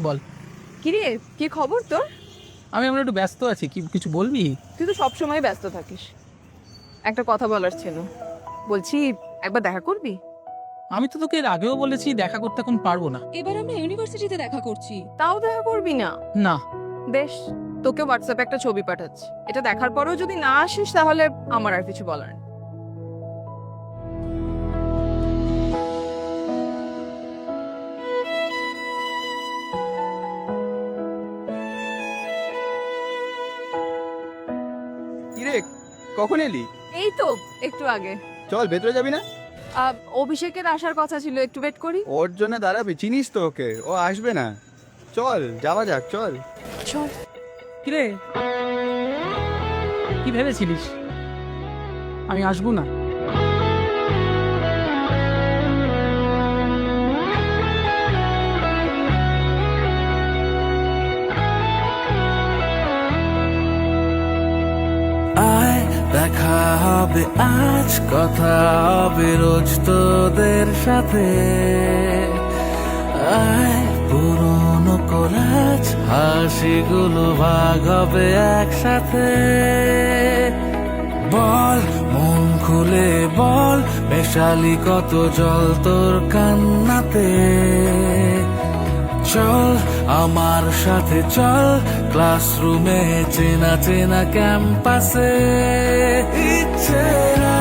বল। কিরে, কি খবর তোর? আমি আমরা একটু ব্যস্ত আছি, কি কিছু বলবি? তুই তো সবসময় ব্যস্ত থাকিস। একটা কথা বলার ছিল, বলছি একবার দেখা করবি? আমি তো তোকে এর আগেও বলেছি দেখা করতে এখন পারবো না। এবার আমরা ইউনিভার্সিটিতে দেখা করছি। তাও দেখা করবি না? না, বেশ, তোকে হোয়াটসঅ্যাপে একটা ছবি পাঠাচ্ছি। এটা দেখার পরেও যদি না আসিস তাহলে আমার আর কিছু বলার নেই। কিরে, কখন এলি? এই তো একটু আগে। চল, ভেতরে যাবি না? অভিষেকের আসার কথা ছিল, একটু ওয়েট করি। ওর জন্য দাঁড়াবি? চিনিস তো ওকে, ও আসবে না। চল যাওয়া যাক, চল। চল। কিরে, কি ভেবেছিলিস আমি আসবো না? আয় দেখা হবে আজ, কথা হবে রোজ তোদের সাথে। আয় পুরনো কোলাজ, হাসিগুলো ভাগ হবে একসাথে। বল মন খুলে বল, মেশালি কত জল তোর কান্নাতে। চল আমার সাথে চল, ক্লাসরুমে চেনা চেনা ক্যাম্পাসে। ইচ্ছেরা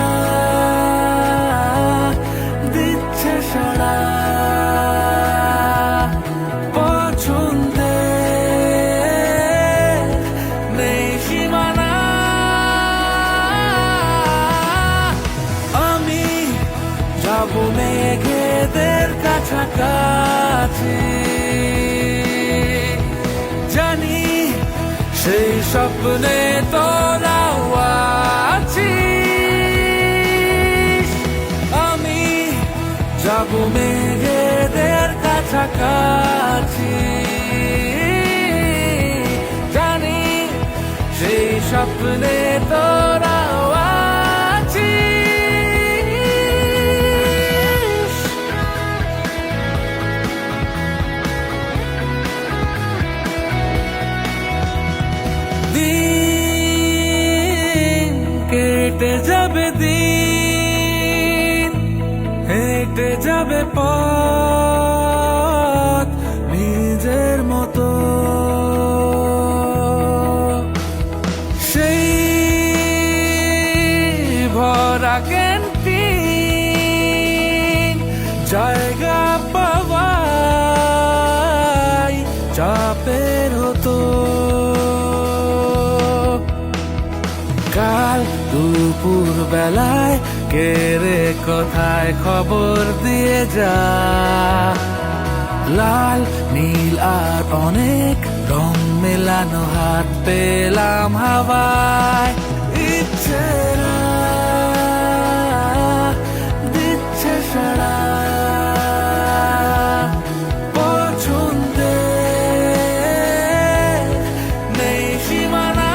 দিচ্ছে সারা, পছন্দে নেই সীমানা। আমি যাব মেঘেদের কাছাকাছি, জানি সেই স্বপ্নে তোরাও আছিস। আমি যাব মেঘেদের কাছাকাছি, জানি সেই স্বপ্নে তোরাও আছিস। দিন কেটে যাবে, দিন হেঁটে যাবে পথ নিজের মতো। সেই ভরা ক্যান্টিন, জায়গা পাওয়াই চাপের হতো। কাল দুপুর বেলায় কে রে কোথায় খবর দিয়ে যা। লাল নীল আর অনেক রং মেলানো হাত পেলাম হাওয়ায়। ইচ্ছেরা দিচ্ছে সারা, পছন্দে নেই সীমানা।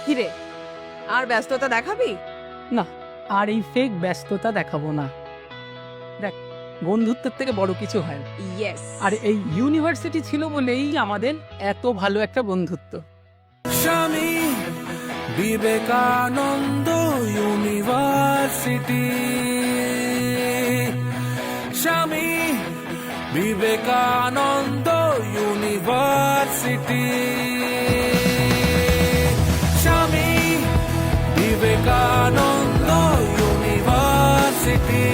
কিরে, আর ব্যস্ততা দেখাবি? না, আর এই ফেক ব্যস্ততা দেখাবো না। দেখ, বন্ধুত্বের থেকে বড় কিছু হয় না। ইয়েস। আর এই ইউনিভার্সিটি ছিল বলেই আমাদের এত ভালো একটা বন্ধুত্ব। Swami Vivekananda university, Swami Vivekananda university, Swami Vivekananda university.